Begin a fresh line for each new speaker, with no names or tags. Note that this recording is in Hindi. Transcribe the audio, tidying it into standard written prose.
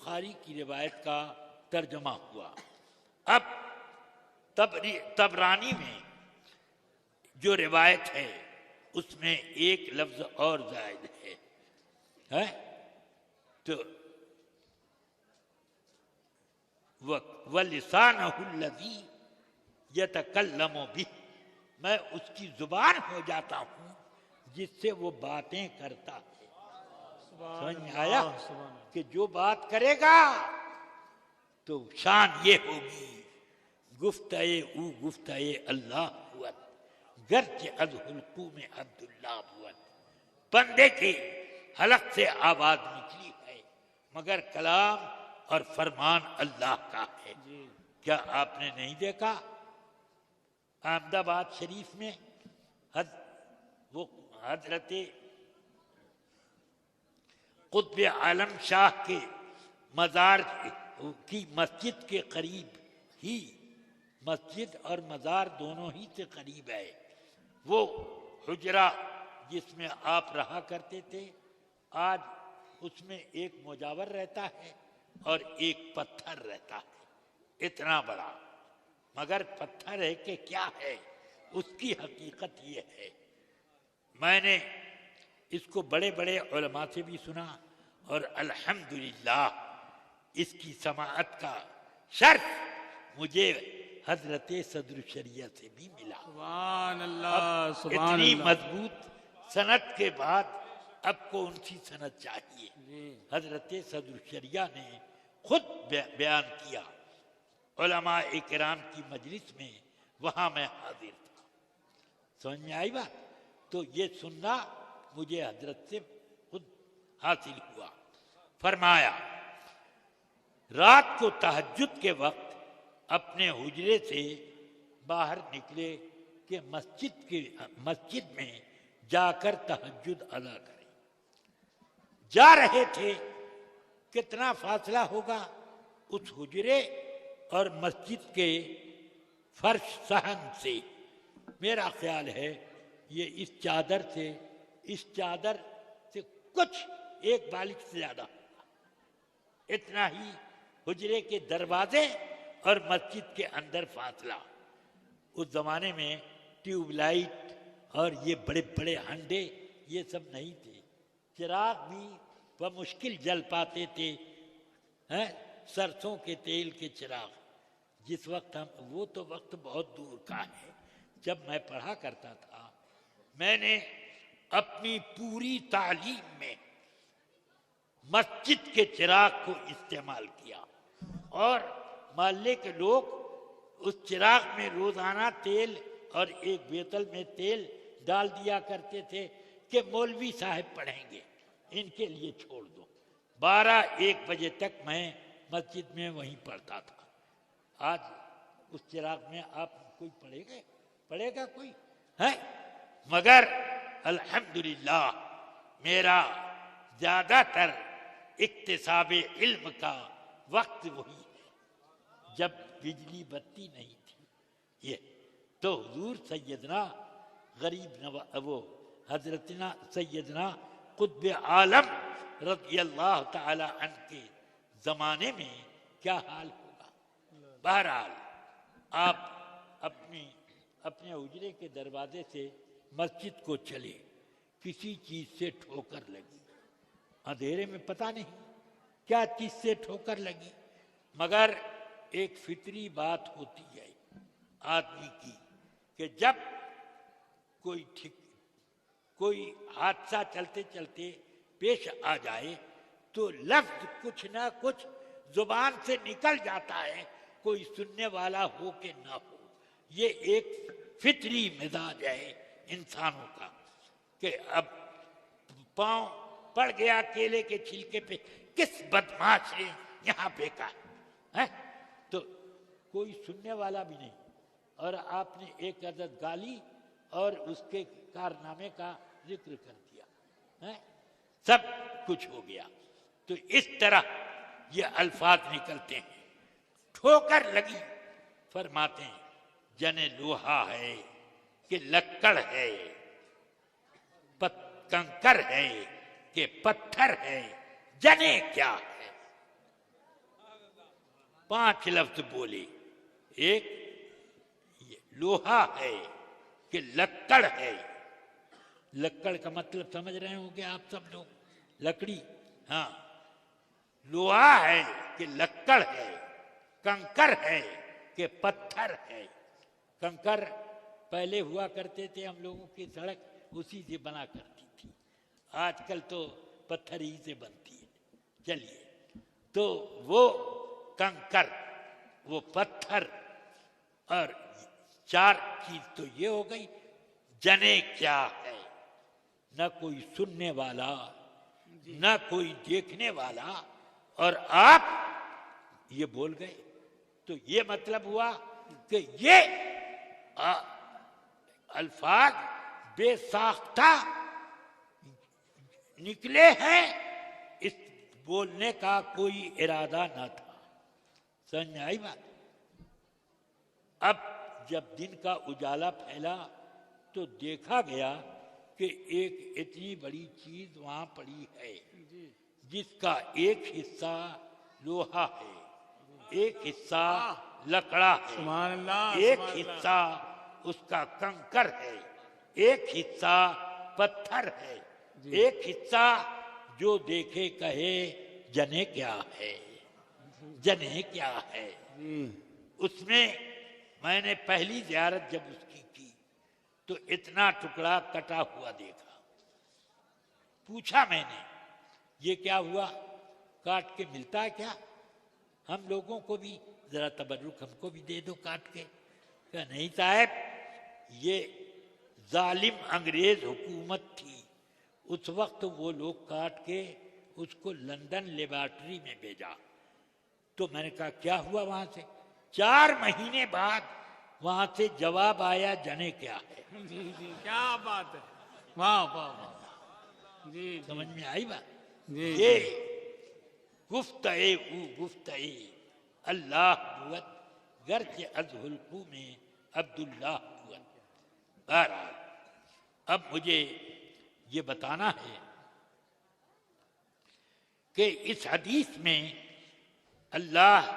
बुखारी की रिवायत का तर्जमा हुआ। अब तबरानी में जो रिवायत है उसमें एक लफ्ज और जायद है? तो वलिसानहुल्लज़ी यतकल्लमु बिह, मैं उसकी जुबान हो जाता हूँ जिससे वो बातें करता है। समझ में आया कि जो बात करेगा तो शान ये होगी गुफ्ताए अल्लाह हुवत गर्च अज़हुल्कू में अब्दुल्लाह हुवत, बंदे के हलक से आवाज निकली है मगर कलाम और फरमान अल्लाह का है। क्या आपने नहीं देखा अहमदाबाद शरीफ में वो हजरत कुतुब आलम शाह के मजार की मस्जिद के करीब ही, मस्जिद और मजार दोनों ही से करीब है, वो हुजरा जिसमें आप रहा करते थे, आज उसमें एक मुजावर रहता है और एक पत्थर रहता है, इतना बड़ा। मगर पत्थर है कि क्या है, उसकी हकीकत ये है। मैंने इसको बड़े बड़े उलमा से भी सुना और अल्हम्दुलिल्लाह इसकी समाअत का शर्फ मुझे हजरत सदर शरिया से भी मिला। सुभान अल्लाह, सुभान इतनी मजबूत सनद के बाद अब कौन सी सनद चाहिए? हजरत सदर शरिया ने खुद बयान किया उलमा इकराम की मजलिस में, वहां मैं हाजिर था। समझ में आई बात? तो ये सुनना मुझे हजरत से खुद हासिल हुआ। फरमाया रात को तहज्जुद के वक्त अपने हुजरे से बाहर निकले कि मस्जिद में जाकर तहज्जुद अदा करें। जा रहे थे, कितना फासला होगा उस हुजरे और मस्जिद के फर्श सहन से? मेरा ख्याल है ये इस चादर से कुछ एक बालिक से ज्यादा, इतना ही हुजरे के दरवाजे और मस्जिद के अंदर फासला। उस जमाने में ट्यूबलाइट और ये बड़े बड़े हंडे ये सब नहीं थे, चिराग भी बमुश्किल जल पाते थे, हैं, सरसों के तेल के चिराग। जिस वक्त वो तो वक्त बहुत दूर का है, जब मैं पढ़ा करता था, मैंने अपनी पूरी तालीम में मस्जिद के चिराग को इस्तेमाल किया और मोहल्ले के लोग उस चिराग में रोजाना तेल और एक बोतल में तेल डाल दिया करते थे कि मौलवी साहब पढ़ेंगे, इनके लिए छोड़ दो। 12-1 बजे तक मैं मस्जिद में वहीं पढ़ता था। आज उस चिराग में आप कोई पढ़ेगा कोई है? मगर अल्हम्दुलिल्लाह मेरा ज्यादातर इक्तिसाबे इल्म का वक्त वही है जब बिजली बत्ती नहीं थी। ये तो हुजूर सैयदना वो हजरतना सैयदना कुतुब आलम रज़ियल्लाह ताला अन्हु के जमाने में क्या हाल होगा। बहरहाल आप अपने हुजरे के दरवाजे से मस्जिद को चले, किसी चीज से ठोकर लगी, अंधेरे में पता नहीं क्या चीज से ठोकर लगी, मगर एक फितरी बात होती है आदमी की कि जब कोई हादसा चलते चलते पेश आ जाए तो लफ्ज कुछ ना कुछ जुबान से निकल जाता है, कोई सुनने वाला हो कि ना हो। ये एक फितरी मिजाज है इंसानों का कि अब पांव पड़ गया केले के छिलके पे, किस बदमाश ने यहाँ फेंका है, तो कोई सुनने वाला भी नहीं, और आपने एक अदद गाली और उसके कारनामे का जिक्र कर दिया है, सब कुछ हो गया। तो इस तरह ये अल्फाज निकलते हैं। ठोकर लगी, फरमाते हैं जने लोहा है कि लक्कड़ है, कंकर है कि पत्थर है, जने क्या है। 5 लफ्ज बोले। एक ये लोहा है कि लक्कड़ है। लक्कड़ का मतलब समझ रहे होंगे आप सब लोग, लकड़ी। हाँ, लोहा है कि लक्कड़ है, कंकर है कि पत्थर है। कंकर पहले हुआ करते थे हम लोगों की सड़क उसी से बना करती थी, आजकल तो पत्थर ही से बनती है। चलिए, तो वो कंकर, वो पत्थर, और 4 चीज तो ये हो गई। जने क्या है, न कोई सुनने वाला, न कोई देखने वाला, और आप ये बोल गए, तो ये मतलब हुआ कि ये अल्फाज बेसाख्ता निकले हैं, इस बोलने का कोई इरादा न था। समझ में आई बात? अब जब दिन का उजाला फैला तो देखा गया कि एक इतनी बड़ी चीज वहां पड़ी है जिसका एक हिस्सा लोहा है, एक हिस्सा लकड़ा है, एक हिस्सा उसका कंकर है, एक हिस्सा पत्थर है, एक हिस्सा जो देखे कहे जने क्या है, जने क्या है। उसमें मैंने पहली ज़ियारत जब उसकी की तो इतना टुकड़ा कटा हुआ देखा। पूछा मैंने, ये क्या हुआ, काट के मिलता है क्या? हम लोगों को भी जरा तबर्रुक हमको भी दे दो काट के। क्या नहीं साहब, ये जालिम अंग्रेज हुकूमत थी, उस वक्त वो लोग काट के उसको लंदन लेबॉर्ट्री में भेजा। तो मैंने कहा क्या हुआ वहां से? 4 महीने बाद वहां से जवाब आया, जने क्या है।
जी जी, क्या बात है, वाह वाह वाह। जी
समझ में आई बात?
जी,
ये गुफ्ते गुफ्ते अल्लाह बुअत गर्ज अजहुल्कू में अब्दुल्लाह बुअत। बहरहाल अब मुझे ये बताना है कि इस हदीस में अल्लाह